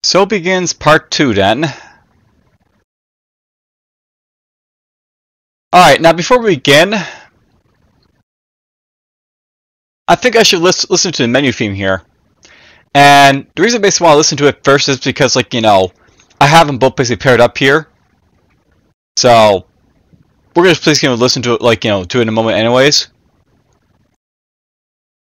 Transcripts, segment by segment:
So begins part 2 then. Alright, now before we begin, I think I should listen to the menu theme here. And the reason I basically want to listen to it first is because, like, I have them both basically paired up here. So, we're just basically going to listen to it, like, to it in a moment anyways.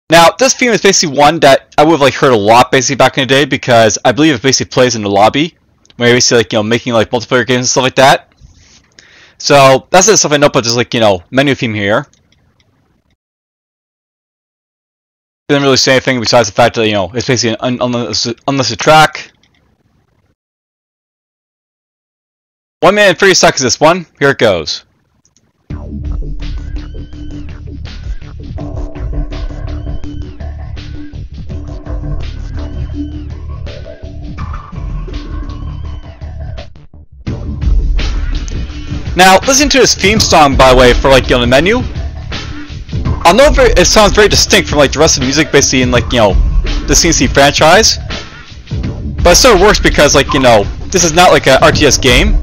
Now, this theme is basically one that I would have, like, heard a lot basically back in the day because I believe it basically plays in the lobby. Where you're basically, like, making, like, multiplayer games and stuff like that. So, that's the stuff I know about just, like, menu theme here. Didn't really say anything besides the fact that, it's basically an unlisted track. 1 minute and 30 seconds this one. Here it goes. Now, listen to this theme song, by the way, for, like, the menu. I know it sounds very distinct from, like, the rest of the music, basically, in, like, the C&C franchise. But it sort of works because, like, this is not like an RTS game.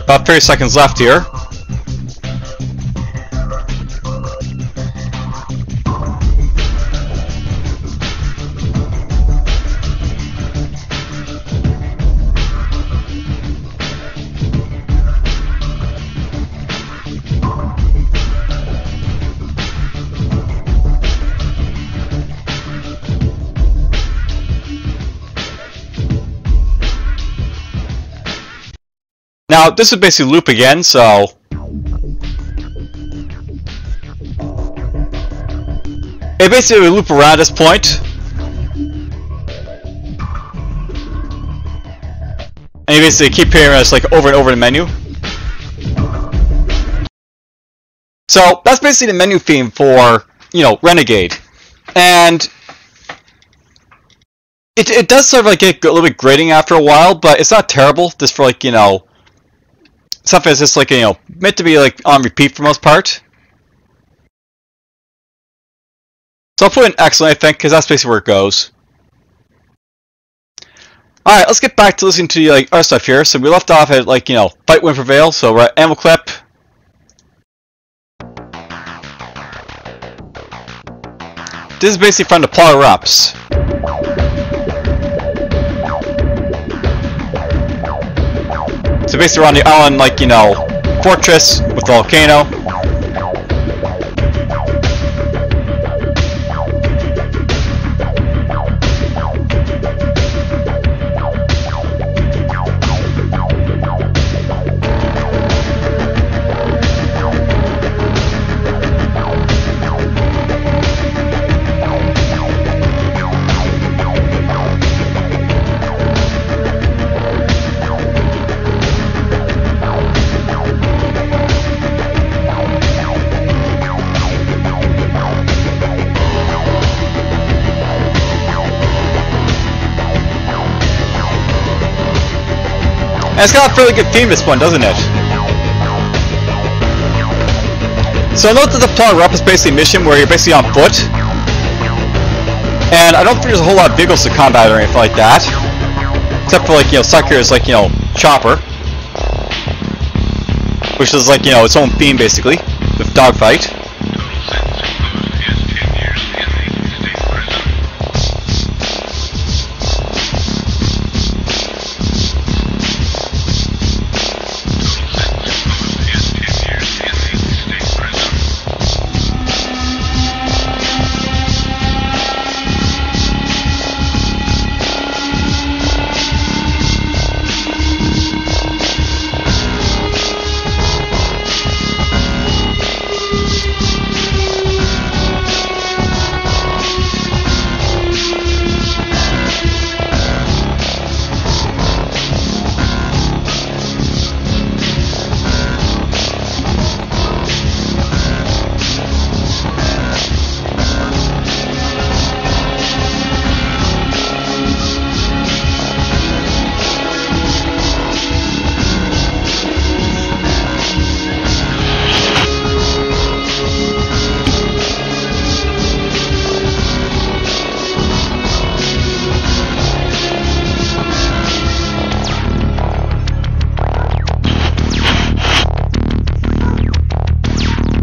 About 30 seconds left here. Now, this is basically loop again, so it basically will loop around this point. And you basically keep hearing us, like, over and over in the menu. So that's basically the menu theme for, Renegade. And it does sort of, like, get a little bit grating after a while, but it's not terrible, just for, like, something that's just, like, meant to be, like, on repeat for the most part. So I'll put in excellent, I think, because that's basically where it goes. Alright, let's get back to listening to, like, other stuff here. So we left off at, like, Fight, Win, Prevail, so we're at Animal Clip. This is basically from the power-ups. So basically we're on the island, like, fortress with the volcano. And it's got a fairly good theme, this one, doesn't it? So note that the power-up is basically a mission where you're basically on foot. And I don't think there's a whole lot of vehicles to combat or anything like that. Except for, like, Sakura's, like, chopper. Which is, like, its own theme, basically, with dogfight.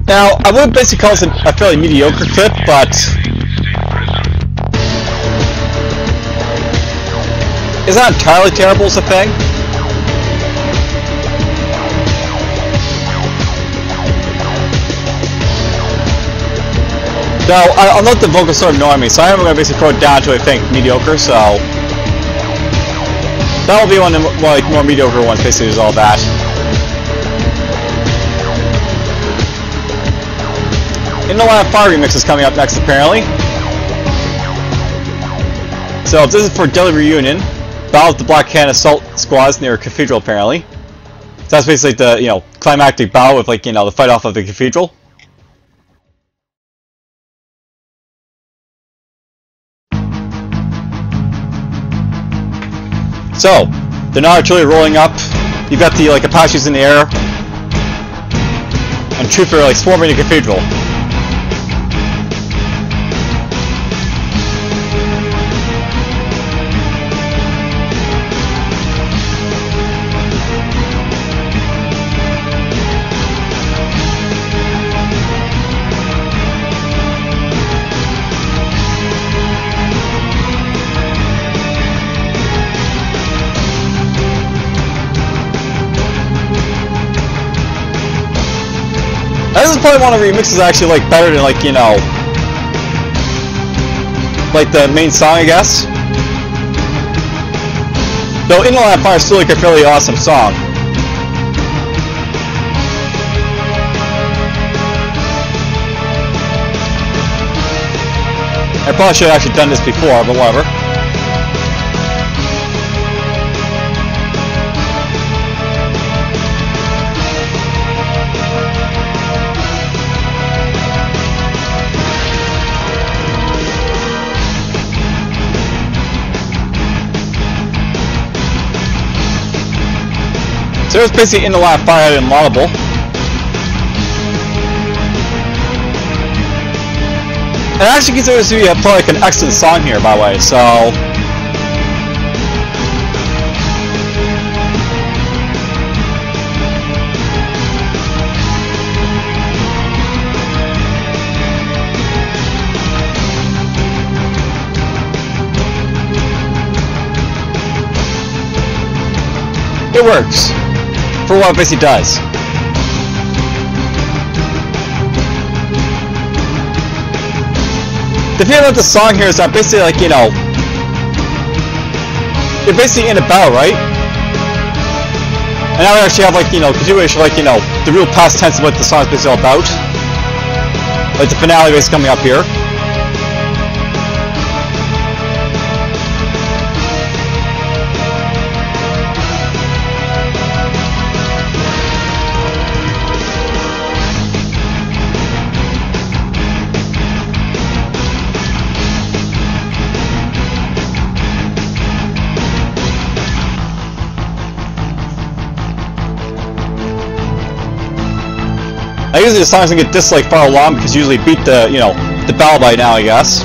Now, I would basically call this a fairly mediocre clip, but is that entirely terrible as a thing? No, I'll let the vocals start annoying me, so I am going to basically throw it down to, I think, mediocre, so that'll be one of the more mediocre ones, basically, is all that. In the Line of Fire remix is coming up next, apparently. So this is for Deadly Reunion. Battle of the Black Hand Assault Squads near a cathedral, apparently. So that's basically the, climactic battle with, the fight off of the cathedral. So, the artillery rolling up. You've got the, Apaches in the air. And troops are, swarming the cathedral. This is probably one of the remixes I actually like better than the main song, I guess. Though In the Line of Fire is still a fairly awesome song. I probably should have actually done this before, but whatever. So it's basically In the Line of Fire and Laudable. And I actually consider this to be probably an excellent song here, by the way, so it works. For what it basically does. The thing about the song here is that basically, you're basically in a battle, right? And now we actually have, continuation, the real past tense of what the song is basically all about. Like the finale basically coming up here. Usually the songs don't get this far along because you usually beat the the battle by now, I guess.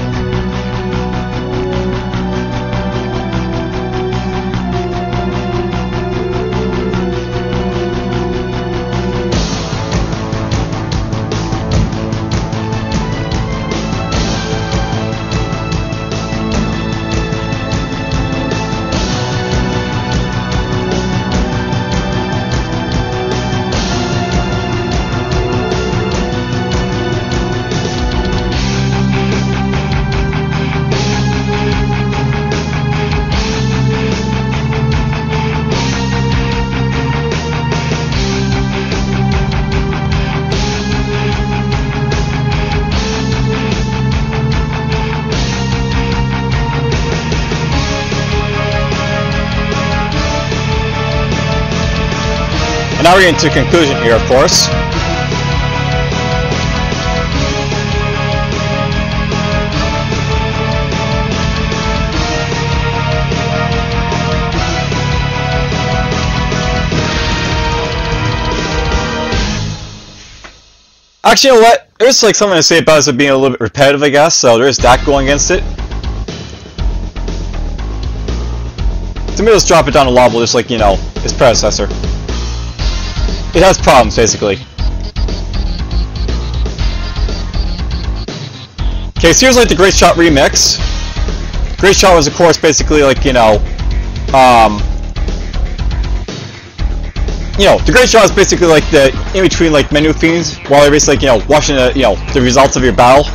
And now we're getting to a conclusion here, of course. Actually, you know what? There's something to say about it being a little bit repetitive, I guess, so there is that going against it. To me, let's drop it down a level, just its predecessor. It has problems, basically. Okay, so here's like the Great Shot remix. Great Shot was, of course, basically like, you know, the Great Shot is basically like the in between like menu themes while you're basically like, you know, watching the, you know, the results of your battle.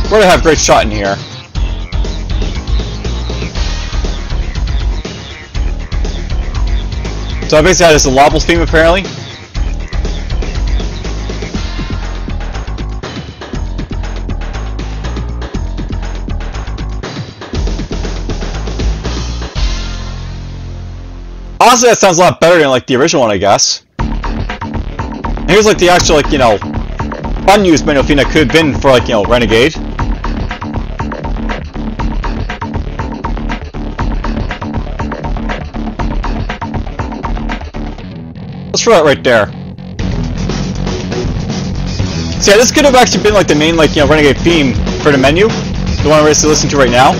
We're gonna have Great Shot in here. So I basically had this Lobbles theme apparently. Honestly, that sounds a lot better than like the original one, I guess. And here's like the actual, like, you know, unused menu theme that could have been for, like, you know, Renegade. Let's throw that right there. So yeah, this could have actually been like the main, like, you know, Renegade theme for the menu, the one we're basically listening to right now.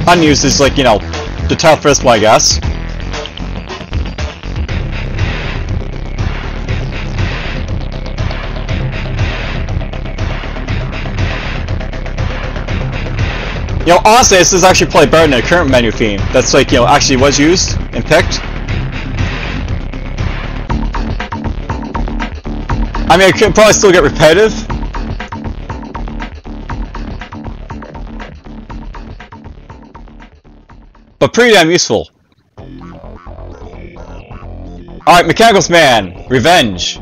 Unused is like, you know, the title for this one, I guess. You know, honestly, this is actually probably better than the current menu theme. That's like, you know, actually was used and picked. I mean, it could probably still get repetitive. But pretty damn useful. Alright, Mechanicals Man, Revenge.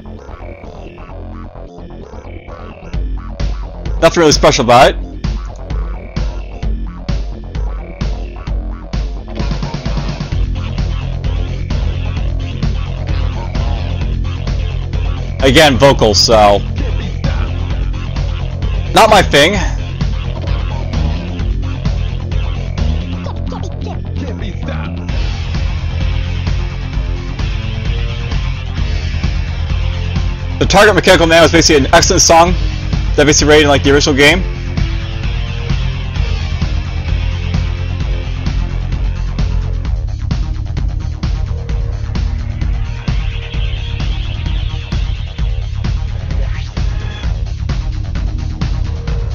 Nothing really special about it. Again, vocals, so not my thing. The Target Mechanical Man was basically an excellent song that basically rated in like the original game.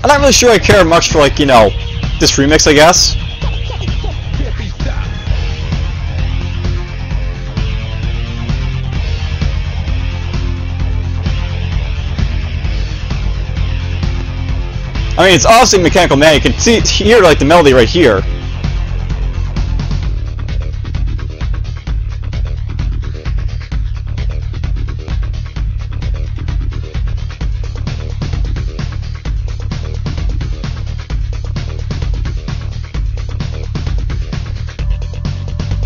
I'm not really sure I care much for, like, you know, this remix, I guess. I mean, it's obviously Mechanical Man. You can hear like the melody right here.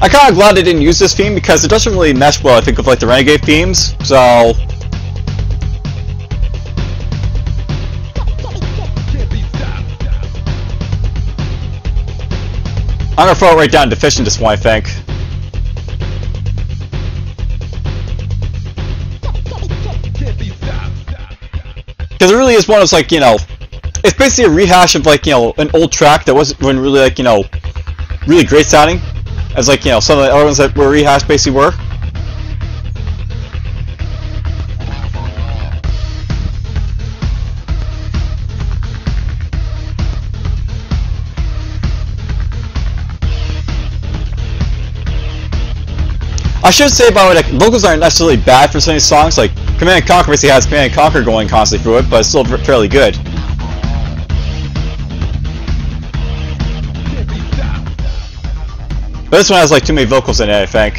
I'm kind of glad they didn't use this theme because it doesn't really mesh well, I think, with like the Renegade themes. So I'm gonna throw it right down deficient this one, I think. Because it really is one of those, like, you know, it's basically a rehash of, like, you know, an old track that wasn't really, like, you know, really great sounding, as, like, you know, some of the other ones that were rehashed basically were. I should say, by the way, like, vocals aren't necessarily bad for some of these songs. Like, Command & Conquer basically has Command & Conquer going constantly through it, but it's still fairly good. But this one has, like, too many vocals in it, I think.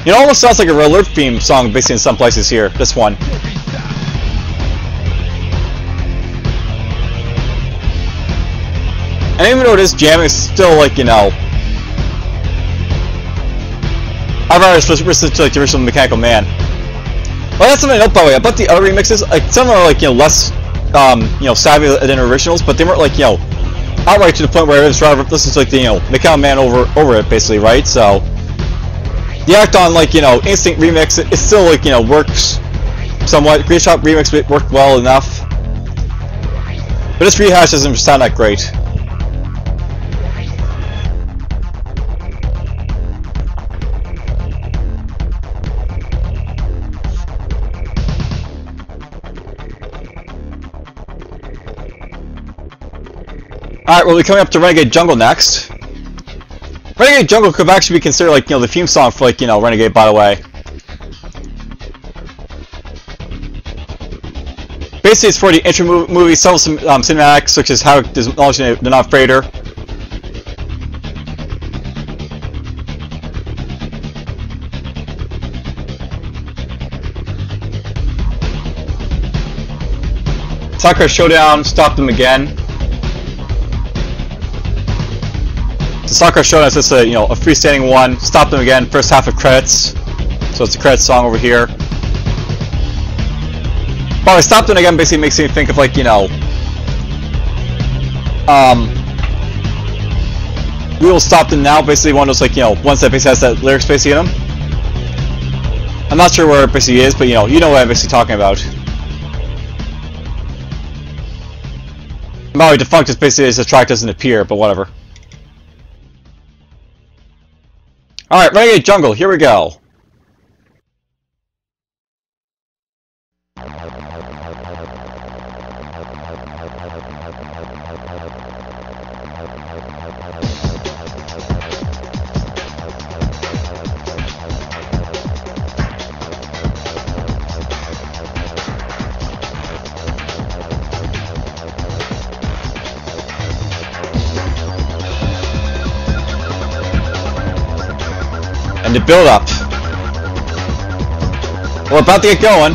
It almost sounds like a Alert theme song, basically, in some places here. This one. And even though it is jamming, it's still, like, you know, I'd rather listen to, like, the original Mechanical Man. Well, that's something to note, by the way, about the other remixes. Like, some are, like, you know, less, you know, savvy than originals, but they weren't, like, you know, outright to the point where I was rather listen to, like, the, you know, Mechanical Man over it, basically, right? So the act on, like, you know, Instinct remix, it still, like, you know, works somewhat. Great Shot remix worked well enough. But this rehash doesn't sound that great. Alright, well, we're coming up to Renegade Jungle next. Renegade Jungle could actually be considered, like, the theme song for, like, Renegade, by the way. Basically, it's for the intro movie, several cinematics, such as how there's launching the non-freighter. Sakura Showdown, stop them again. The Sakura Showdown is just a freestanding one. Stop them again. First half of credits, so it's a credits song over here. By the way, stop them again basically makes me think of like we will stop them now. Basically, one of those like ones that basically has that lyrics basically in them. I'm not sure where it basically is, but you know what I'm basically talking about. By the way, DFuxa is basically the track doesn't appear, but whatever. Alright, Renegade Jungle, here we go. And the build up. We're about to get going.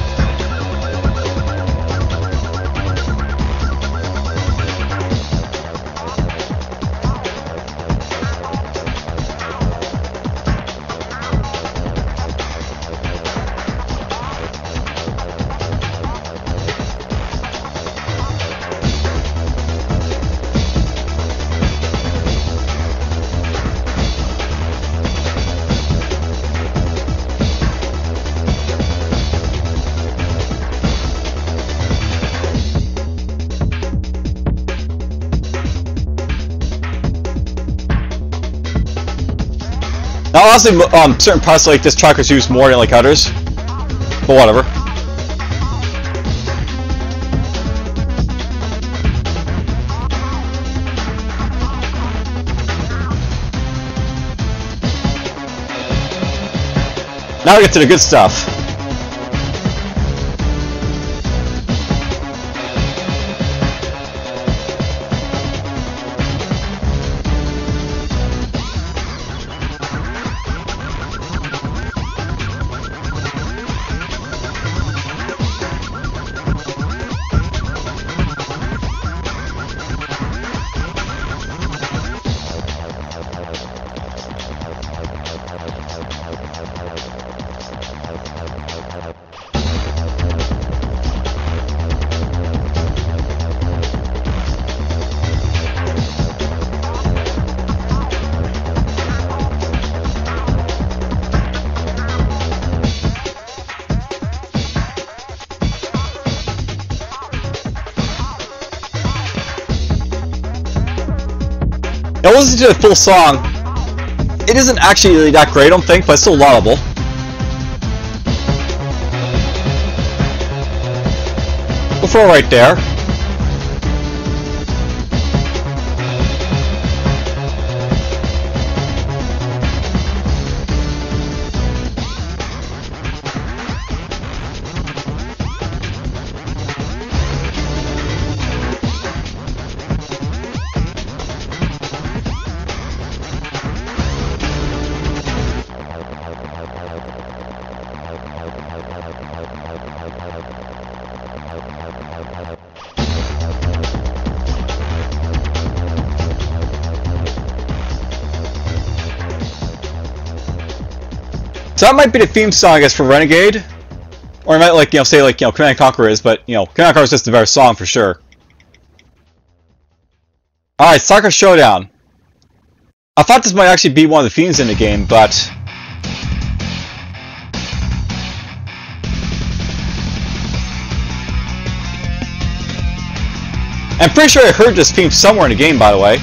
Now, honestly, certain parts like this track is used more than like others, but whatever. Now we get to the good stuff. Now, listening to the full song, it isn't actually really that great, I don't think, but it's still laudable. We'll throw it right there. So that might be the theme song, I guess, for Renegade, or it might like say like Command & Conquer is, but Command & Conquer is just a better song for sure. All right, Sakura Showdown. I thought this might actually be one of the themes in the game, but I'm pretty sure I heard this theme somewhere in the game, by the way.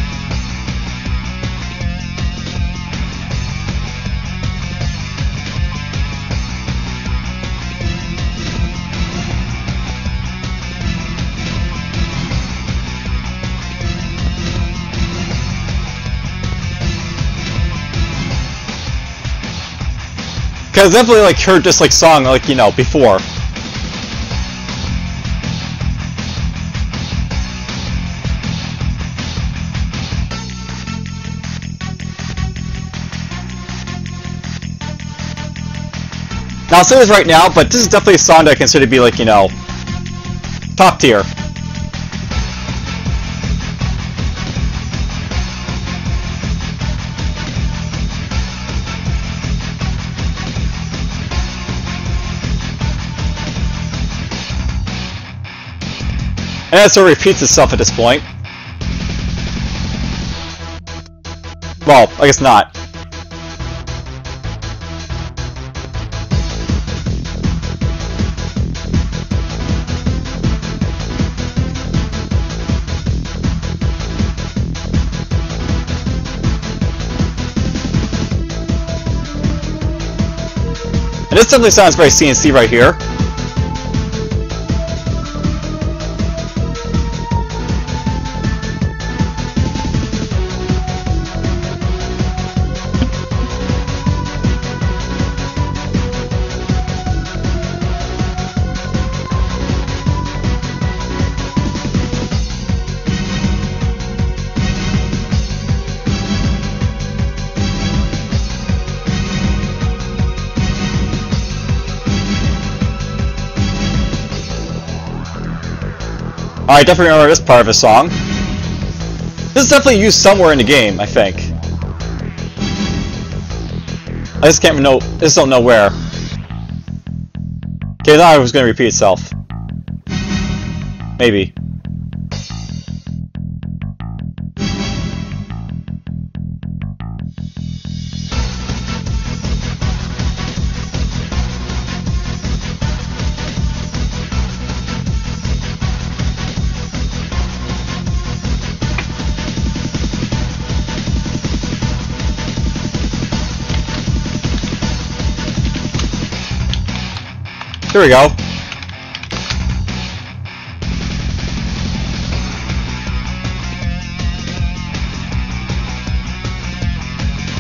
Cause I definitely like heard this like song like, you know, before. Now I'll say this right now, but this is definitely a song that I consider to be like, you know, top tier. And it sort of repeats itself at this point. Well, I guess not. And this definitely sounds very C&C right here. I definitely remember this part of the song. This is definitely used somewhere in the game, I think. I just can't know. Just don't know where. Okay, now it was going to repeat itself. Maybe. Here we go.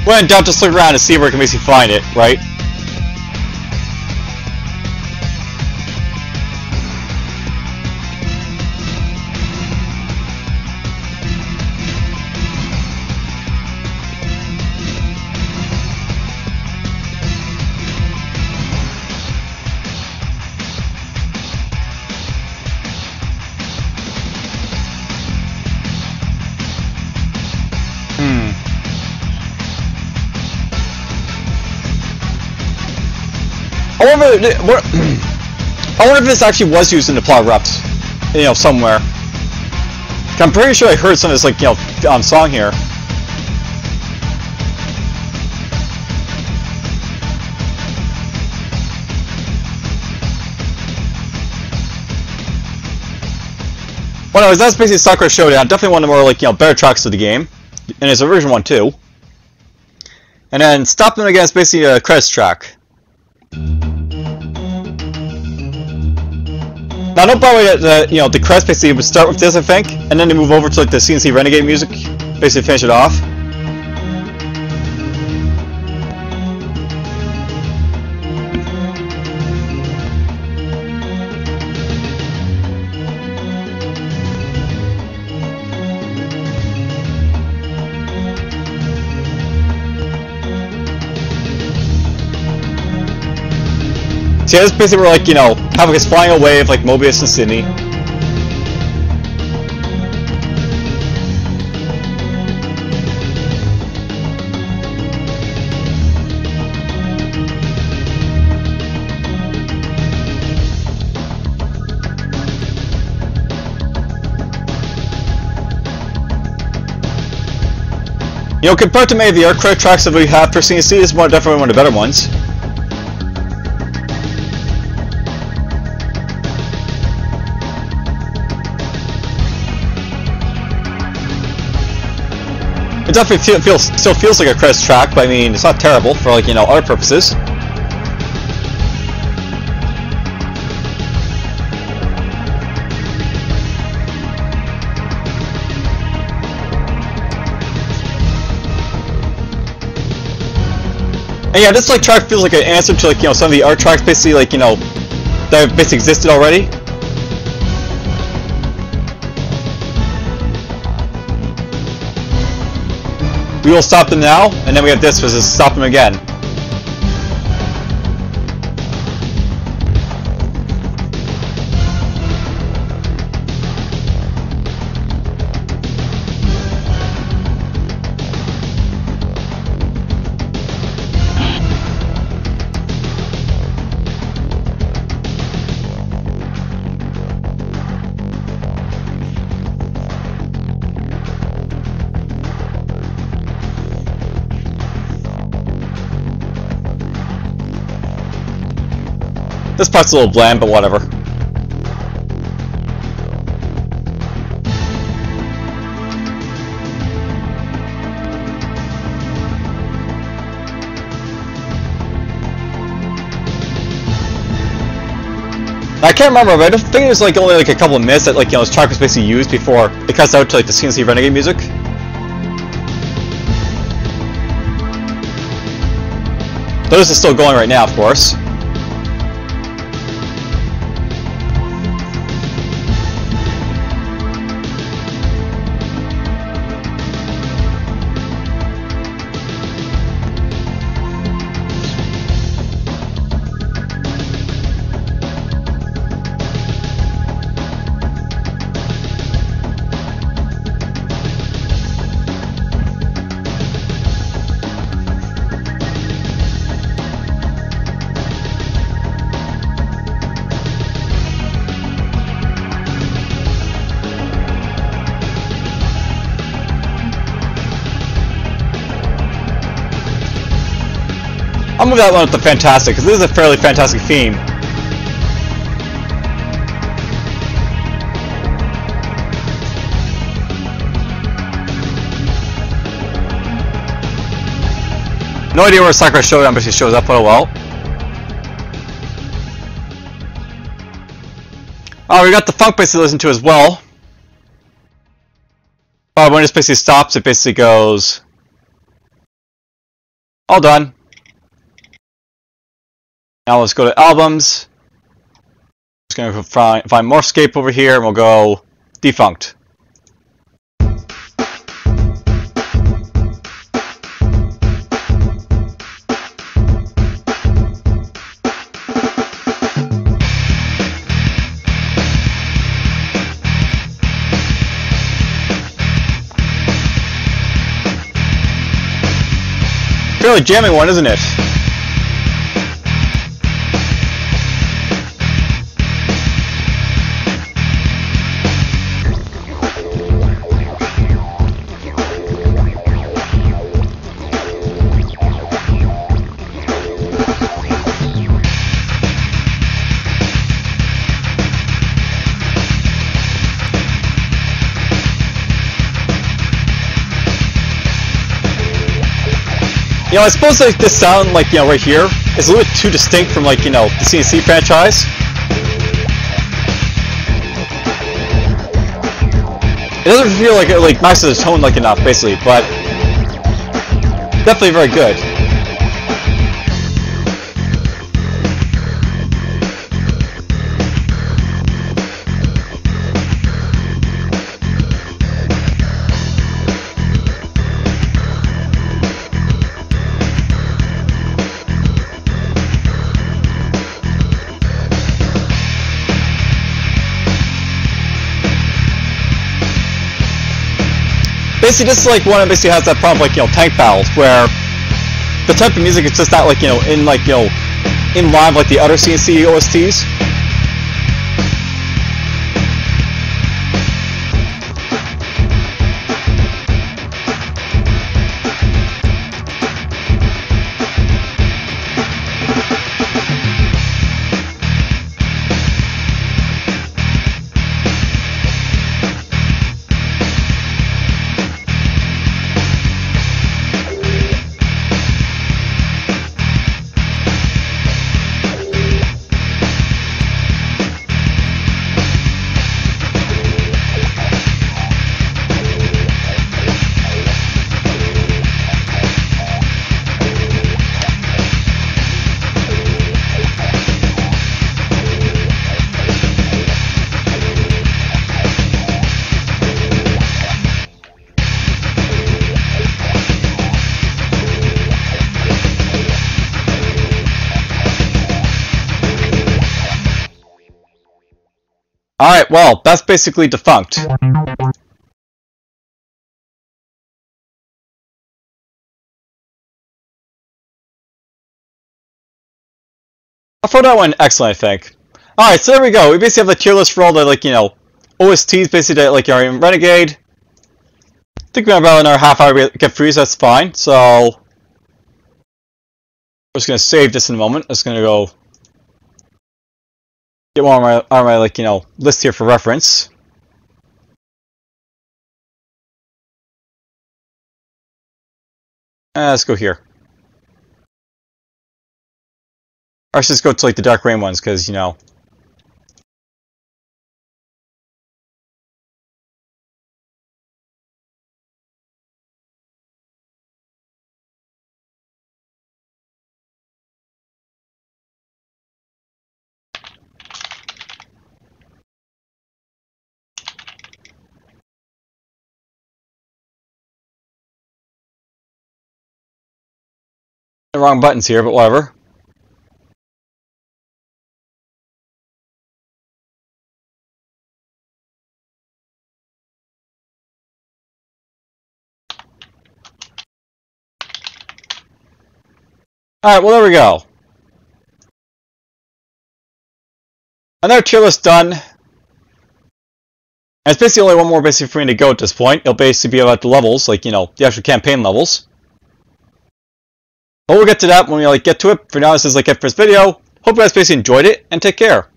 When in doubt, just look around and see where it can basically find it, right? I wonder if this actually was used in the plot reps, you know, somewhere. I'm pretty sure I heard some of this, like, you know, song here. Well, anyways, that's basically Sakura Showdown. Definitely one of the more, like, you know, better tracks of the game, and it's the original one too. And then Stop Them Again is basically a credits track. Now, note by the way that you know, the credits basically would start with this, I think, and then they move over to like the C&C Renegade music, basically finish it off. So yeah, this is basically where, like, you know, Havoc is flying away with, like, Mobius and Sydney. You know, compared to many of the air credit tracks that we have for C&C, this is definitely one of the better ones. It definitely still feels like a credits track, but I mean, it's not terrible for, like, you know, other purposes. And yeah, this like track feels like an answer to, like, you know, some of the art tracks, basically, like, you know, that basically existed already. We will stop them now, and then we have this, which is stop them again. This part's a little bland, but whatever. I can't remember, but I think it was like only like a couple of minutes that, like, you know, this track was basically used before it cuts out to like the C&C Renegade music. But this is still going right now, of course. I'll move that one with the fantastic, because this is a fairly fantastic theme. No idea where Sakura Showdown basically shows up, but oh well. Oh, we got the funk basically to listen to as well. Oh, when it basically stops, it basically goes... all done. Now let's go to albums. Just gonna find Morphscape over here, and we'll go Defunct. Fairly jamming one, isn't it? You know, I suppose like this sound, like, you know, right here, is a little bit too distinct from, like, you know, the C&C franchise. It doesn't feel like it like matches the tone like enough, basically, but definitely very good. Basically, this is like one that basically has that problem, like, you know, tank battles, where the type of music is just not, like, you know, in, like, you know, in line with like the other C&C OSTs. Alright, well, that's basically defunct. For that one, excellent, I think. Alright, so there we go. We basically have the tier list for all the, like, you know, OSTs, basically, like, are in Renegade. I think we have about another half hour to get through, so that's fine. So, we're just going to save this in a moment. I'm just going to go get one on my, like, you know, list here for reference. Let's go here. Or let's just go to, like, the Dark Rain ones, because, you know. The wrong buttons here, but whatever. Alright, well, there we go. Another tier list done. And it's basically only one more basically for me to go at this point. It'll basically be about the levels, like, you know, the actual campaign levels. But we'll get to that when we, like, get to it. For now, this is, like, it for this video. Hope you guys basically enjoyed it, and take care.